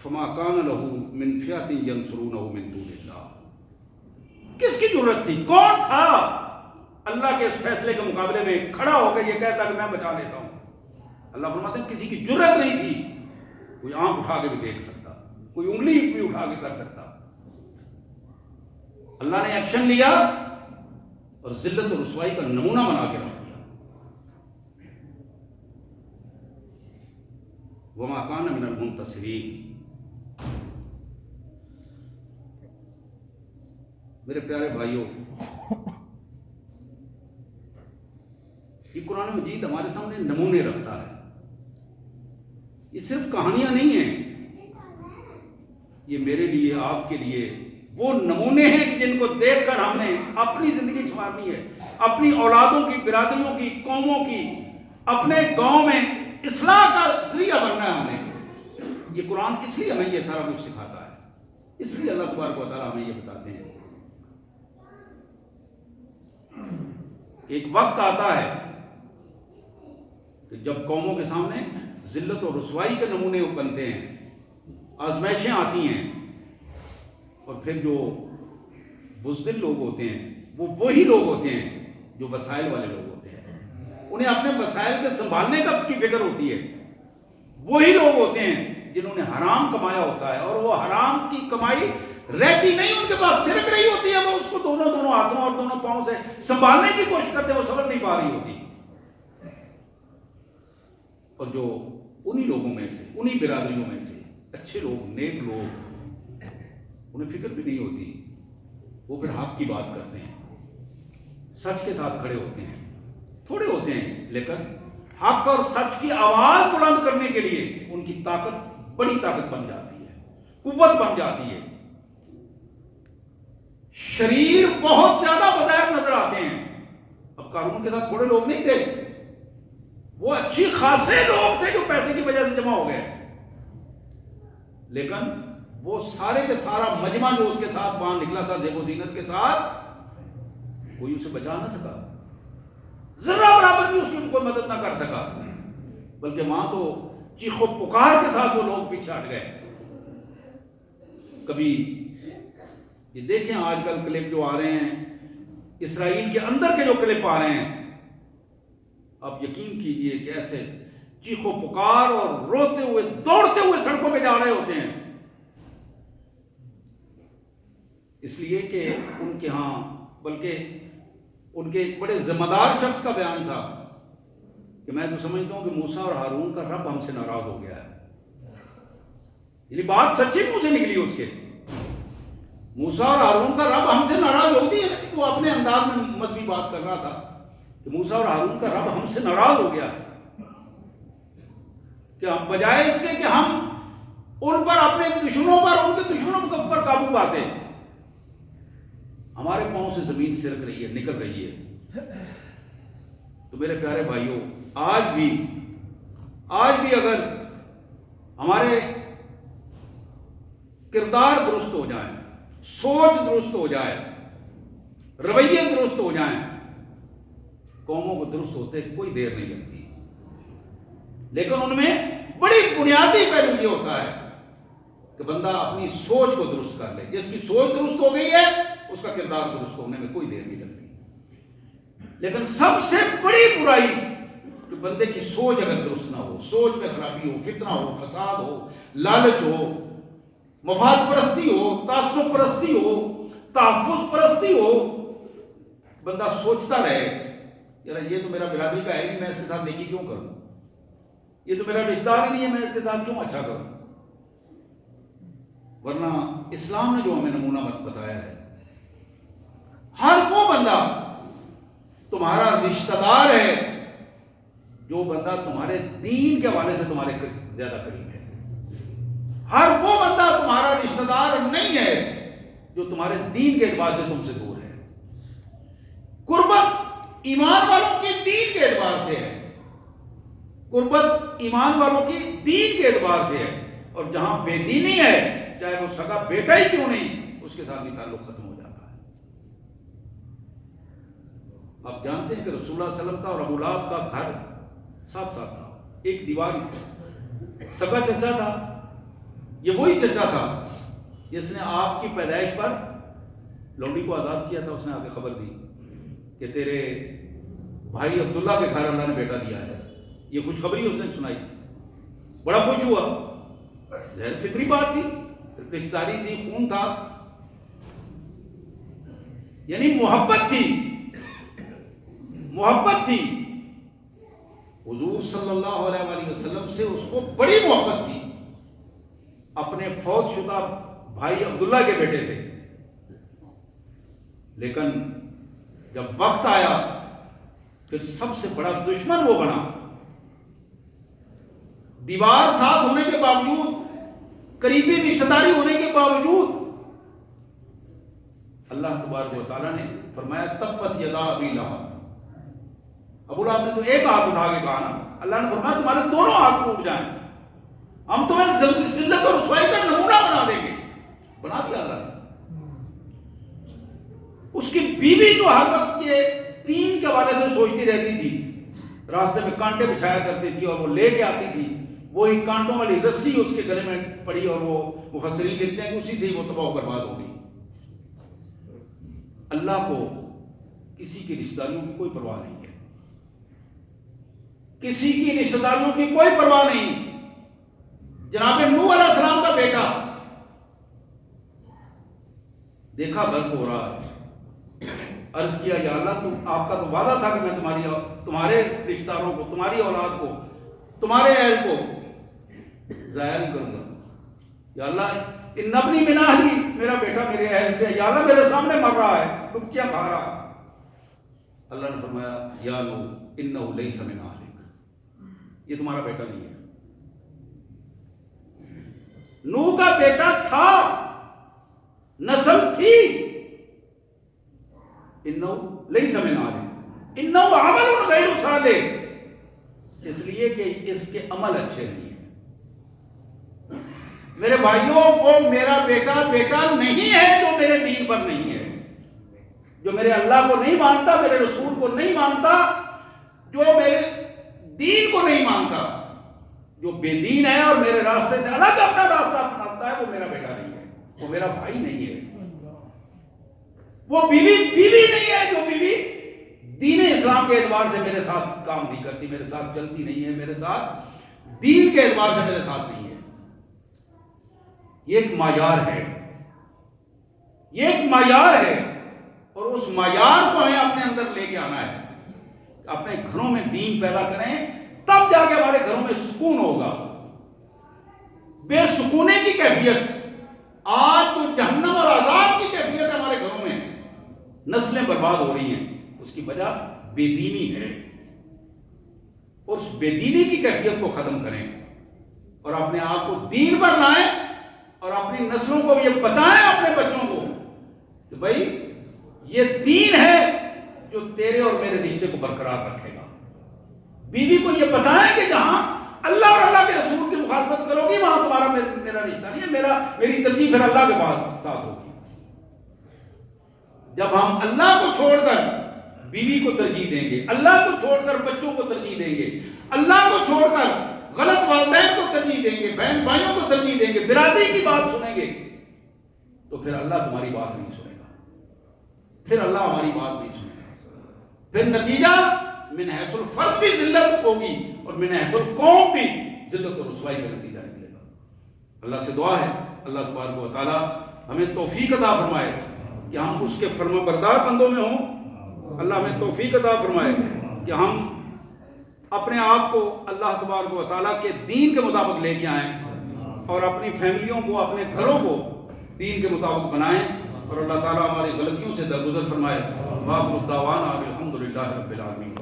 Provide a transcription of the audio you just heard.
فما کان لہ من فئۃ ینصرونہ من دون اللہ. کس کی ضرورت تھی؟ کون تھا اللہ کے اس فیصلے کے مقابلے میں کھڑا ہو کر یہ کہتا کہ میں بچا لیتا ہوں؟ اللہ فرماتے ہیں کسی کی ضرورت نہیں تھی. کوئی آنکھ اٹھا کے بھی دیکھ سکتا, کوئی انگلی بھی اٹھا کے کر سکتا. اللہ نے ایکشن لیا اور ذلت و رسوائی کا نمونہ بنا کے رکھ دیا. وما کان من المنتصرین. میرے پیارے بھائیوں, یہ قرآن مجید ہمارے سامنے نمونے رکھتا ہے. یہ صرف کہانیاں نہیں ہیں, یہ میرے لیے, آپ کے لیے وہ نمونے ہیں کہ جن کو دیکھ کر ہم نے اپنی زندگی سنوارنی ہے, اپنی اولادوں کی, برادریوں کی, قوموں کی, اپنے گاؤں میں اصلاح کا ذریعہ بننا ہے ہمیں. یہ قرآن اس لیے ہمیں یہ سارا کچھ سکھاتا ہے, اس لیے اللہ تبارک و تعالیٰ ہمیں یہ بتاتے ہیں. ایک وقت آتا ہے کہ جب قوموں کے سامنے ذلت و رسوائی کے نمونے بنتے ہیں, آزمائشیں آتی ہیں, اور پھر جو بزدل لوگ ہوتے ہیں وہ وہی لوگ ہوتے ہیں جو وسائل والے لوگ ہوتے ہیں. انہیں اپنے وسائل کے سنبھالنے کی فکر ہوتی ہے. وہی لوگ ہوتے ہیں جنہوں نے حرام کمایا ہوتا ہے, اور وہ حرام کی کمائی رہتی نہیں ان کے پاس, سرک رہی ہوتی ہے. وہ اس کو دونوں ہاتھوں اور دونوں پاؤں سے سنبھالنے کی کوشش کرتے ہیں, وہ سنبھل نہیں پا رہی ہوتی. اور جو انہی لوگوں میں سے, انہی برادریوں میں سے اچھے لوگ, نیک لوگ, انہیں فکر بھی نہیں ہوتی, وہ پھر حق کی بات کرتے ہیں, سچ کے ساتھ کھڑے ہوتے ہیں. تھوڑے ہوتے ہیں لیکن حق اور سچ کی آواز بلند کرنے کے لیے ان کی طاقت بڑی طاقت بن جاتی ہے, قوت بن جاتی ہے. شریر بہت زیادہ بظاہر نظر آتے ہیں. اب قارون کے ساتھ تھوڑے لوگ نہیں تھے, وہ اچھی خاصے لوگ تھے جو پیسے کی وجہ سے جمع ہو گئے, لیکن وہ سارے کے سارا مجمع جو اس کے ساتھ باہر نکلا تھا زیب و زینت کے ساتھ, کوئی اسے بچا نہ سکا, ذرہ برابر بھی اس کی کوئی مدد نہ کر سکا, بلکہ وہاں تو چیخ و پکار کے ساتھ وہ لوگ پیچھے ہٹ گئے. کبھی یہ دیکھیں آج کل کلپ جو آ رہے ہیں, اسرائیل کے اندر کے جو کلپ آ رہے ہیں, آپ یقین کیجئے کہ ایسے چیخ و پکار اور روتے ہوئے دوڑتے ہوئے سڑکوں پہ جا رہے ہوتے ہیں, اس لیے کہ ان کے ہاں, بلکہ ان کے ایک بڑے ذمہ دار شخص کا بیان تھا کہ میں تو سمجھتا ہوں کہ موسیٰ اور ہارون کا رب ہم سے ناراض ہو گیا ہے. یعنی بات سچی منہ سے نکلی اس کے, موسیٰ اور ہارون کا رب ہم سے ناراض ہوتی ہے. وہ اپنے انداز میں مذہبی بات کر رہا تھا کہ موسیٰ اور ہارون کا رب ہم سے ناراض ہو گیا کہ بجائے اس کے کہ ہم ان پر, اپنے دشمنوں پر, ان کے دشمنوں پر قابو پاتے, ہمارے پاؤں سے زمین سرک رہی ہے, نکل رہی ہے. تو میرے پیارے بھائیوں, آج بھی اگر ہمارے کردار درست ہو جائیں, سوچ درست ہو جائے, رویے درست ہو جائیں, قوموں کو درست ہوتے کوئی دیر نہیں لگتی. لیکن ان میں بڑی بنیادی پہلو یہ ہوتا ہے کہ بندہ اپنی سوچ کو درست کر لے. جس کی سوچ درست ہو گئی ہے اس کا کردار درست ہونے میں کوئی دیر نہیں لگتی. لیکن سب سے بڑی برائی کہ بندے کی سوچ اگر درست نہ ہو, سوچ میں خرابی ہو, فتنہ ہو, فساد ہو, لالچ ہو, مفاد پرستی ہو, تعصب پرستی ہو, تحفظ پرستی ہو, بندہ سوچتا رہے یار یہ تو میرا برادری کا ہے نہیں, میں اس کے ساتھ نیکی کیوں کروں, یہ تو میرا رشتہ دار ہی نہیں ہے, میں اس کے ساتھ کیوں اچھا کروں. ورنہ اسلام نے جو ہمیں نمونہ بتایا ہے, ہر وہ بندہ تمہارا رشتہ دار ہے جو بندہ تمہارے دین کے حوالے سے تمہارے زیادہ قریب ہے. ہر وہ بندہ تمہارا رشتہ دار نہیں ہے جو تمہارے دین کے اعتبار سے تم سے دور ہے. قربت ایمان والوں کی دین کے اعتبار سے ہے, قربت ایمان والوں کی دین کے اعتبار سے ہے, اور جہاں بے دینی ہے چاہے وہ سگا بیٹا ہی کیوں نہیں, اس کے ساتھ بھی تعلق ختم ہو جاتا ہے. آپ جانتے ہیں کہ رسول اللہ صلی اللہ علیہ وسلم کا اور ابو لہب کا گھر ساتھ ساتھ تھا, ایک دیوار ہی تھا. سگا چچا تھا, یہ وہی چچا تھا جس نے آپ کی پیدائش پر لونڈی کو آزاد کیا تھا. اس نے آ کے خبر دی کہ تیرے بھائی عبداللہ کے گھر اللہ نے بیٹا دیا ہے. یہ خوشخبری اس نے سنائی, بڑا خوش ہوا. ظاہر فطری بات تھی, رشتہ داری تھی, خون تھا, یعنی محبت تھی, محبت تھی. حضور صلی اللہ علیہ وآلہ وسلم سے اس کو بڑی محبت تھی. اپنے فوت شدہ بھائی عبداللہ کے بیٹے تھے, لیکن جب وقت آیا پھر سب سے بڑا دشمن وہ بنا. دیوار ساتھ ہونے کے باوجود, قریبی رشتہ داری ہونے کے باوجود, اللہ تبارک و تعالیٰ نے فرمایا تبت یدا ابی لہب. ابو لہب نے تو ایک ہاتھ اٹھا کے کہا نا, اللہ نے فرمایا تمہارے دونوں ہاتھ ٹوٹ جائیں, ہم تمہیں ذلت اور رسوائی کا نمونہ بنا دیں گے. بنا دیا اللہ نے. اس کی بیوی جو ہر وقت یہ دین کے حوالے سے سوچتی رہتی تھی, راستے میں کانٹے بچھایا کرتی تھی اور وہ لے کے آتی تھی, وہی کانٹوں والی رسی اس کے گلے میں پڑی, اور وہ مفسرین لکھتے ہیں کہ اسی سے ہی وہ تباہ و برباد ہو گئی. اللہ کو کسی کی رشتہ داریوں کی کوئی پرواہ نہیں ہے, کسی کی رشتہ داریوں کی کوئی پرواہ نہیں. جناب نوح علیہ السلام کا بیٹا دیکھا غرق ہو رہا ہے, عرض کیا یا اللہ تم, آپ کا تو وعدہ تھا کہ میں تمہارے رشتہ داروں کو, تمہاری اولاد کو, تمہارے اہل کو ضائع نہیں کروں گا. یا اللہ ان ابنی من اہلی, میرا بیٹا میرے اہل سے, یا اللہ میرے سامنے مر رہا ہے, ڈبکیاں کھا رہا ہے. اللہ نے فرمایا یا نوح انہ لیس من اہلک, یہ تمہارا بیٹا نہیں ہے. نوح کا بیٹا تھا, نسل تھی, انہ لیس من اہلک انہ عمل غیر صالح, اس لیے کہ اس کے عمل اچھے نہیں ہیں. میرے بھائیوں, وہ میرا بیٹا نہیں ہے جو میرے دین پر نہیں ہے, جو میرے اللہ کو نہیں مانتا, میرے رسول کو نہیں مانتا, جو میرے دین کو نہیں مانتا, جو بے دین ہے اور میرے راستے سے الگ اپنا راستہ اپناتا ہے, وہ میرا بیٹا نہیں ہے, وہ میرا بھائی نہیں ہے. وہ بیوی نہیں ہے جو بیوی دین اسلام کے اعتبار سے میرے ساتھ کام نہیں کرتی, میرے ساتھ چلتی نہیں ہے, میرے ساتھ دین کے اعتبار سے میرے ساتھ نہیں ہے. یہ ایک معیار ہے, یہ ایک معیار ہے, اور اس معیار کو ہمیں اپنے اندر لے کے آنا ہے. اپنے گھروں میں دین پیدا کریں, تب جا کے ہمارے گھروں میں سکون ہوگا. بے سکونے کی کیفیت, آج تو جہنم اور عذاب کی کیفیت ہے ہمارے گھروں میں, نسلیں برباد ہو رہی ہیں, اس کی وجہ بے دینی ہے. اس بے دینی کی کیفیت کو ختم کریں اور اپنے آپ کو دین پر لائیں, اور اپنی نسلوں کو یہ بتائیں, اپنے بچوں کو, کہ بھائی یہ دین ہے جو تیرے اور میرے رشتے کو برقرار رکھے گا. بیوی کو یہ بتائیں کہ جہاں اللہ اور اللہ کے رسول کی مخالفت کرو گی وہاں تمہارا میرا رشتہ نہیں ہے, میری ترجیح پھر اللہ کے بعد ساتھ ہوگی. جب ہم اللہ کو چھوڑ کر بیوی کو ترجیح دیں گے, اللہ کو چھوڑ کر بچوں کو ترجیح دیں گے, اللہ کو چھوڑ کر غلط والدین کو ترجیح دیں گے, بہن بھائیوں کو ترجیح دیں گے, برادری کی بات سنیں گے, تو پھر اللہ تمہاری بات نہیں سنے گا, پھر اللہ ہماری بات نہیں سنے گا. پھر نتیجہ من حیث الفرد بھی ذلت ہوگی اور من حیث القوم بھی ذلت اور رسوائی کا نتیجہ نکلے گا. اللہ سے دعا ہے اللہ تبارک و تعالی ہمیں توفیق عطا فرمائے کہ ہم اس کے فرما بردار بندوں میں ہوں. اللہ ہمیں توفیق عطا فرمائے کہ ہم اپنے آپ کو اللہ تبارک و تعالیٰ کے دین کے مطابق لے کے آئیں اور اپنی فیملیوں کو, اپنے گھروں کو دین کے مطابق بنائیں, اور اللہ تعالیٰ ہماری غلطیوں سے درگزر فرمائے. وآخر الدعوانا الحمدللہ رب العالمین.